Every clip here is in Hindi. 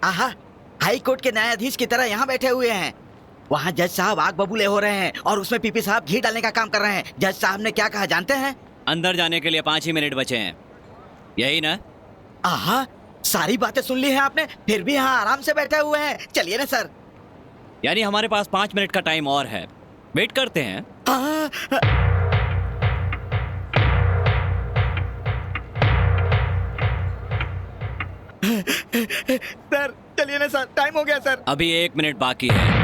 आहा, हाई कोर्ट के न्यायाधीश की तरह यहाँ बैठे हुए हैं। वहाँ जज साहब आग बबूले हो रहे हैं और उसमें पीपी साहब घी डालने का काम कर रहे हैं। जज साहब ने क्या कहा जानते हैं? अंदर जाने के लिए 5 ही मिनट बचे हैं, यही ना? आहा, सारी बातें सुन ली हैं आपने, फिर भी यहाँ आराम से बैठे हुए हैं। चलिए ना सर। यानी हमारे पास 5 मिनट का टाइम और है, वेट करते हैं। सर चलिए ना सर, टाइम हो गया सर। अभी 1 मिनट बाकी है।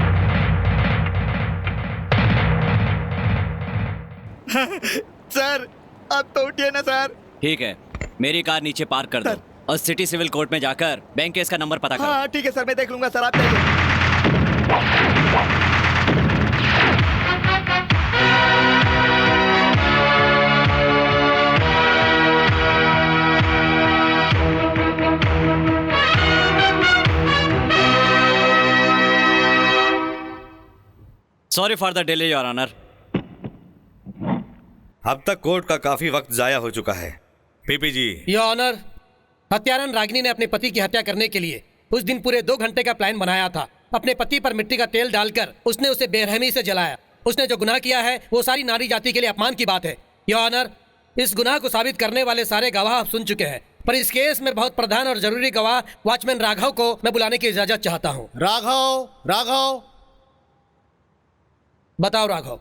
सर अब तो उठिए ना सर। ठीक है, मेरी कार नीचे पार्क कर दो और सिटी सिविल कोर्ट में जाकर बैंक केस का नंबर पता करो। हाँ ठीक है सर, मैं देख लूंगा सर, आप देखिए। Sorry for the delay your honour. अब तक कोर्ट का काफी वक्त जाया हो चुका है। पीपी जी। योर ऑनर, हत्यारन रागिनी ने अपने पति की हत्या करने के लिए उस दिन पूरे 2 घंटे का प्लान बनाया था। अपने पति पर मिट्टी का तेल डालकर उसने उसे बेरहमी से जलाया। उसने जो गुनाह किया है वो सारी नारी जाति के लिए अपमान की बात है। योर ऑनर, इस गुनाह को साबित करने वाले सारे गवाह आप सुन चुके हैं, पर इस केस में बहुत प्रधान और जरूरी गवाह वॉचमैन राघव को मैं बुलाने की इजाजत चाहता हूँ। राघव, राघव, बताओ राघव,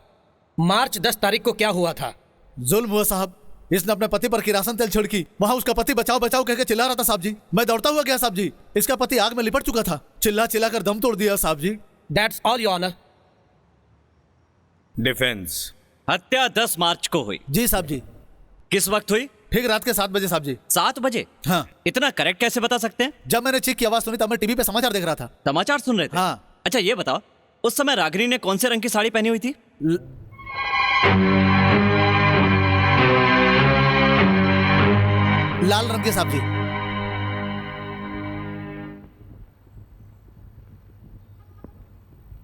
मार्च 10 तारीख को क्या हुआ था? जुल्म हुआ साहब। इसने अपने पति पर किरासन तेल छिड़की। वहाँ उसका पति बचाओ बचाओ कहकर चिल्ला रहा था साहब जी। मैं दौड़ता हुआ गया साहब जी। इसका पति आग में लिपट चुका था। चिल्ला चिल्ला कर दम तोड़ दिया साहब ji. That's all your honour. Defence. हत्या 10 मार्च को हुई। जी साहब जी। किस वक्त हुई? ठीक रात के 7 बजे साहब जी। 7 बजे? हाँ। इतना करेक्ट कैसे बता सकते हैं? जब मैंने चीख की आवाज सुनी तब मैं टीवी पे समाचार देख रहा था। समाचार सुन रहे थे? हाँ। अच्छा ये बताओ, उस समय रागिनी ने कौन से रंग की साड़ी पहनी हुई थी? लाल रंग के साहब जी।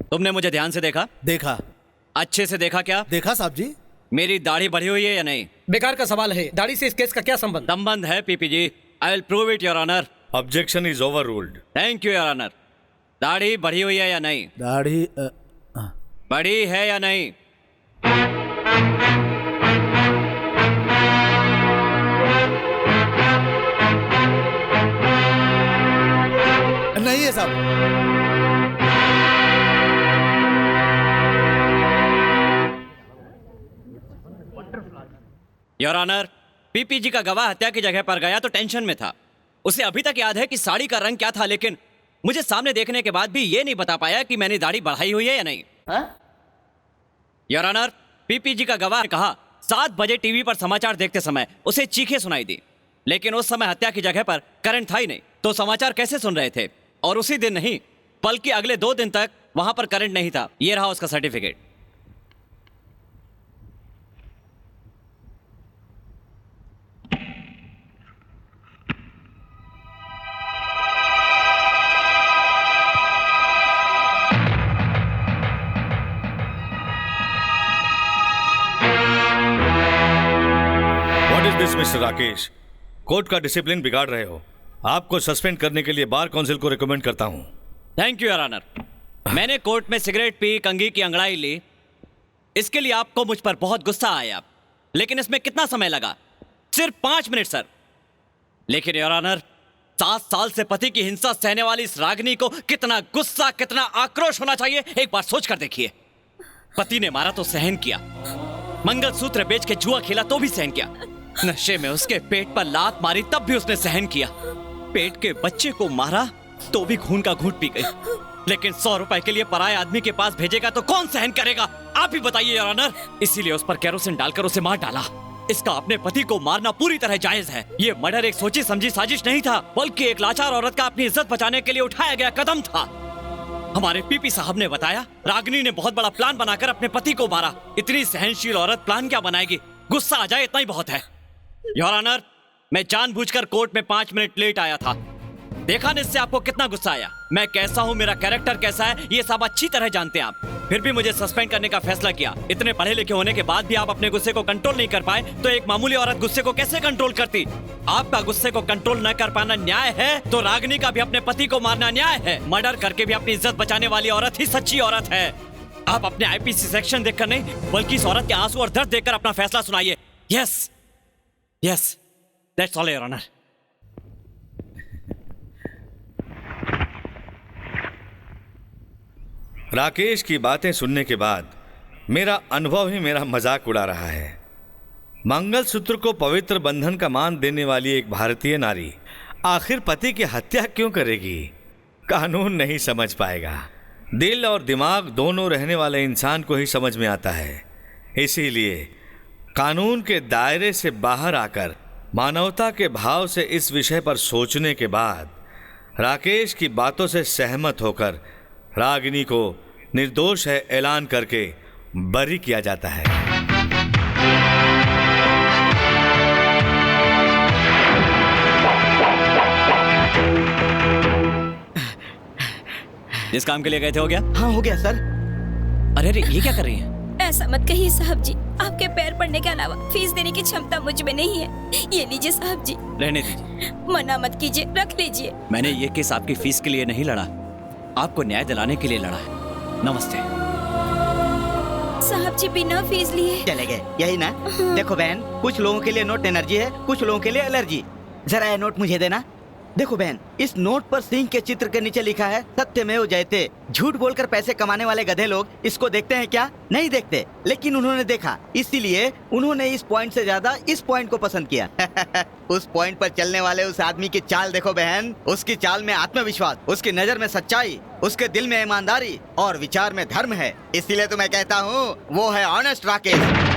तुमने मुझे ध्यान से देखा? देखा। अच्छे से देखा क्या? देखा साहब जी। मेरी दाढ़ी बढ़ी हुई है या नहीं? बेकार का सवाल है, दाढ़ी से इस केस का क्या संबंध? संबंध है PP ji. I will prove it your honour. Objection is overruled. Thank you your honour. दाढ़ी बढ़ी हुई है या नहीं? दाढ़ी बढ़ी है या नहीं? नहीं है साहब। योर ऑनर, पीपी जी का गवाह हत्या की जगह पर गया तो टेंशन में था। उसे अभी तक याद है कि साड़ी का रंग क्या था, लेकिन मुझे सामने देखने के बाद भी ये नहीं बता पाया कि मैंने दाढ़ी बढ़ाई हुई है या नहीं। योर ऑनर, पीपी जी का गवाह ने कहा 7 बजे टीवी पर समाचार देखते समय उसे चीखें सुनाई दी, लेकिन उस समय हत्या की जगह पर करंट था ही नहीं, तो समाचार कैसे सुन रहे थे? और उसी दिन नहीं बल्कि अगले 2 दिन तक वहां पर करंट नहीं था। ये रहा उसका certificate. What is this mister Rakesh? Court का डिसिप्लिन बिगाड़ रहे हो। आपको सस्पेंड करने के लिए बार काउंसिल को रिकमेंड करता हूं। Thank you your honour. मैंने कोर्ट में सिगरेट पी, कंघी की अंगड़ाई ली, इसके लिए आपको मुझ पर बहुत गुस्सा आया, लेकिन इसमें कितना समय लगा? सिर्फ 5 मिनट सर। लेकिन योर ऑनर, 7 साल से पति की हिंसा सहने वाली इस रागिनी को कितना गुस्सा, कितना आक्रोश होना चाहिए, एक बार सोच कर देखिए। पति ने मारा तो सहन किया, मंगलसूत्र बेच के जुआ खेला तो भी सहन किया, नशे में उसके पेट पर लात मारी तब भी उसने सहन किया, पेट के बच्चे को मारा तो भी खून का घूंट पी गई, लेकिन 100 रुपए के लिए पराये आदमी के पास भेजेगा तो कौन सहन करेगा? आप ही बताइए योर ऑनर। इसीलिए उस पर केरोसिन डालकर उसे मार डाला। इसका अपने पति को मारना पूरी तरह जायज है। ये मर्डर एक सोची समझी साजिश नहीं था, बल्कि एक लाचार औरत का अपनी इज्जत बचाने के लिए उठाया गया कदम था। हमारे पीपी साहब ने बताया रागिनी ने बहुत बड़ा प्लान बनाकर अपने पति को मारा। इतनी सहनशील औरत प्लान क्या बनाएगी? गुस्सा आ जाए इतना ही बहुत है। योर ऑनर, मैं जानबूझकर कोर्ट में 5 मिनट लेट आया था। देखा न इससे आपको कितना गुस्सा आया। मैं कैसा हूं, मेरा कैरेक्टर कैसा है, ये सब अच्छी तरह जानते हैं आप। फिर भी मुझे सस्पेंड करने का फैसला किया। इतने पढ़े लिखे होने के बाद भी आप अपने गुस्से को कंट्रोल नहीं कर पाए तो एक मामूली औरत गुस्से को कैसे कंट्रोल करती? आपका गुस्से को कंट्रोल न कर पाना न्याय है तो रागिनी का भी अपने पति को मारना न्याय है। मर्डर करके भी अपनी इज्जत बचाने वाली औरत ही सच्ची औरत है। आप अपने आईपीसी सेक्शन देखकर नहीं बल्कि इस औरत के आंसू और दर्द देखकर अपना फैसला सुनाइए। Yes yes, that's all your honour. Rakesh की बातें सुनने के बाद मेरा अनुभव ही मेरा मजाक उड़ा रहा है। मंगलसूत्र को पवित्र बंधन का मान देने वाली एक भारतीय नारी आखिर पति की हत्या क्यों करेगी? कानून नहीं समझ पाएगा। दिल और दिमाग दोनों रहने वाले इंसान को ही समझ में आता है। इसीलिए कानून के दायरे से बाहर आकर मानवता के भाव से इस विषय पर सोचने के बाद राकेश की बातों से सहमत होकर रागिनी को निर्दोष है ऐलान करके बरी किया जाता है। जिस काम के लिए गए थे हो गया? हाँ हो गया सर। अरे अरे ये क्या कर रही हैं? ऐसा मत कहिए साहब जी, आपके पैर पड़ने के अलावा फीस देने की क्षमता मुझ में नहीं है। ये लीजिए साहब जी। रहने दीजिए। मना मत कीजिए, रख लीजिए। मैंने ये केस आपकी फीस के लिए नहीं लड़ा, आपको न्याय दिलाने के लिए लड़ा है। नमस्ते। साहब जी बिना फीस लिए चले गए, यही ना? देखो बहन, कुछ लोगों के लिए नोट एनर्जी है, कुछ लोगों के लिए एलर्जी। जरा ये नोट मुझे देना। देखो बहन, इस नोट पर सिंह के चित्र के नीचे लिखा है सत्यमेव जयते। झूठ बोलकर पैसे कमाने वाले गधे लोग इसको देखते हैं क्या? नहीं देखते, लेकिन उन्होंने देखा, इसीलिए उन्होंने इस पॉइंट से ज्यादा इस पॉइंट को पसंद किया। उस पॉइंट पर चलने वाले उस आदमी की चाल देखो बहन। उसकी चाल में आत्मविश्वास, उसकी नजर में सच्चाई, उसके दिल में ईमानदारी और विचार में धर्म है। इसीलिए तो मैं कहता हूँ वो है ऑनेस्ट राकेश।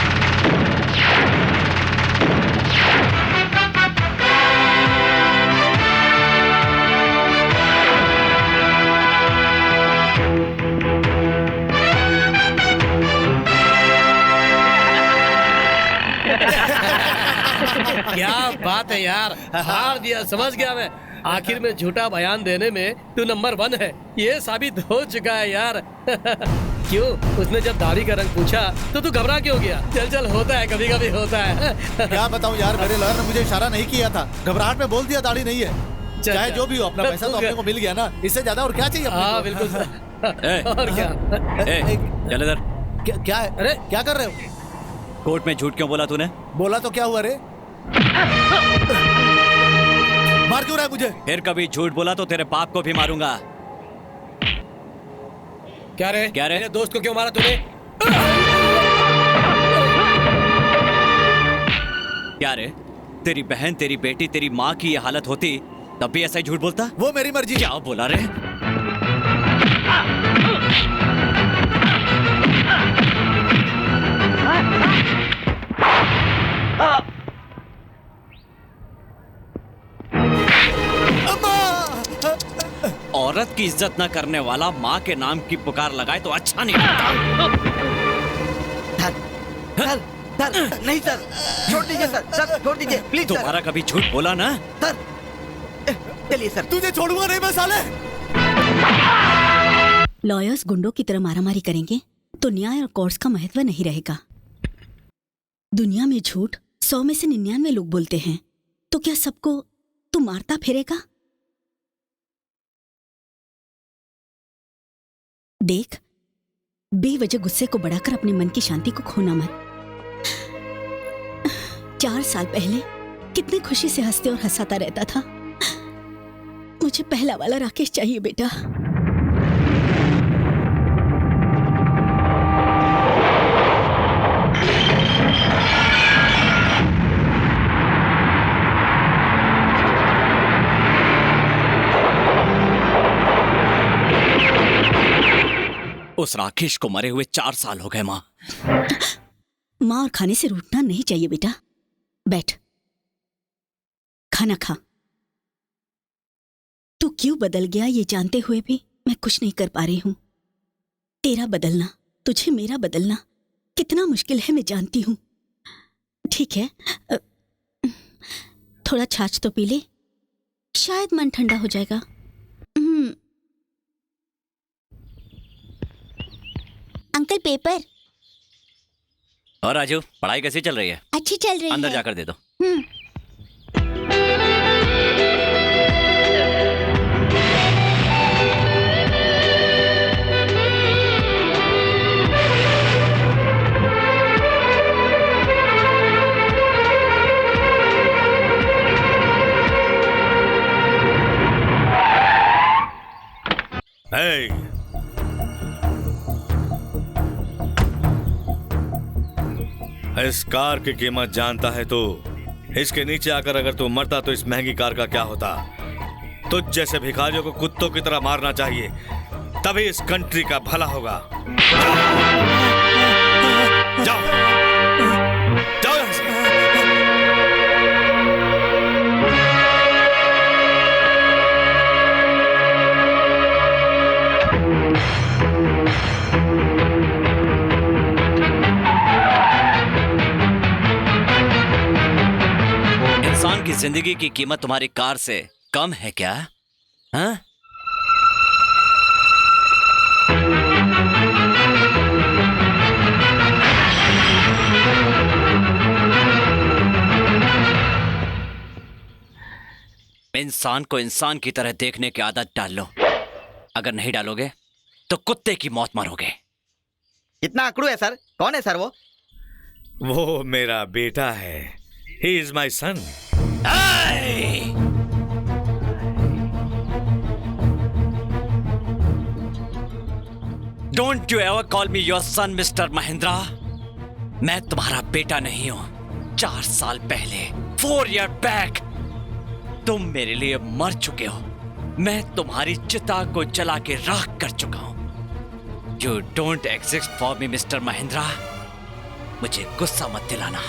क्या बात है यार, हार दिया, समझ गया मैं। आखिर में झूठा बयान देने में तू नंबर 1 है, ये साबित हो चुका है यार। क्यों, उसने जब दाढ़ी का रंग पूछा तो तू घबरा क्यों गया? चल चल, होता है, कभी कभी होता है। क्या बताऊं यार, मेरे लॉयर ने मुझे इशारा नहीं किया था, घबराहट में बोल दिया दाढ़ी नहीं है। चाहे जो भी हो, अपना पैसा तो अपने को मिल गया ना, इससे ज्यादा और क्या चाहिए? हाँ बिल्कुल। और क्या? चल इधर। क्या है? अरे क्या कर रहे हो? कोर्ट में झूठ क्यों बोला तूने? बोला तो क्या हुआ रे? मार क्यों रहा है मुझे? फिर कभी झूठ बोला तो तेरे बाप को भी मारूंगा। क्या रे? मेरे दोस्त को क्यों मारा तूने? क्या रे, तेरी बहन, तेरी बेटी, तेरी माँ की ये हालत होती तब भी ऐसा ही झूठ बोलता? वो मेरी मर्जी। क्या बोला रे? औरत की इज्जत न करने वाला माँ के नाम की पुकार लगाए तो अच्छा नहीं लगता। सर, सर, नहीं सर, छोड़ दीजिए सर, छोड़ दीजिए प्लीज। दोबारा कभी झूठ बोला ना? सर चलिए सर। तुझे छोड़ूंगा नहीं मैं साले। लॉयर्स गुंडों की तरह मारामारी करेंगे तो न्याय और कोर्ट्स का महत्व नहीं रहेगा। दुनिया में झूठ 100 में से 99 लोग बोलते हैं, तो क्या सबको तू मारता फिरेगा? देख, बेवजह गुस्से को बढ़ाकर अपने मन की शांति को खोना मत। 4 साल पहले कितनी खुशी से हंसते और हंसाता रहता था। मुझे पहला वाला राकेश चाहिए बेटा। उस राकेश को मरे हुए 4 साल हो गए माँ। माँ और खाने से रूठना नहीं चाहिए बेटा। बैठ, खाना खा। तू क्यों बदल गया ये जानते हुए भी मैं कुछ नहीं कर पा रही हूं। तेरा बदलना, तुझे मेरा बदलना कितना मुश्किल है मैं जानती हूं। ठीक है, थोड़ा छाछ तो पी ले, शायद मन ठंडा हो जाएगा। Uncle paper. और राजू, पढ़ाई कैसी चल रही है? अच्छी चल रही अंदर है। जाकर दे दो। Hey! इस कार की कीमत जानता है तो इसके नीचे आकर अगर तू मरता तो इस महंगी कार का क्या होता? तुझ जैसे भिखारियों को कुत्तों की तरह मारना चाहिए, तभी इस कंट्री का भला होगा। जाओ, जाओ यहाँ से। इंसान की जिंदगी की कीमत तुम्हारी कार से कम है क्या? हाँ? इंसान को इंसान की तरह देखने की आदत डाल लो। अगर नहीं डालोगे तो कुत्ते की मौत मरोगे। इतना अकड़ू है सर? कौन है सर वो? वो मेरा बेटा है। He is my son. Don't you ever call me your son, Mr. Mahindra. मैं तुम्हारा बेटा नहीं हूं। 4 साल पहले 4 year back तुम मेरे लिए मर चुके हो। मैं तुम्हारी चिता को जला के राख कर चुका हूं। You don't exist for me, Mr. Mahindra. मुझे गुस्सा मत दिलाना।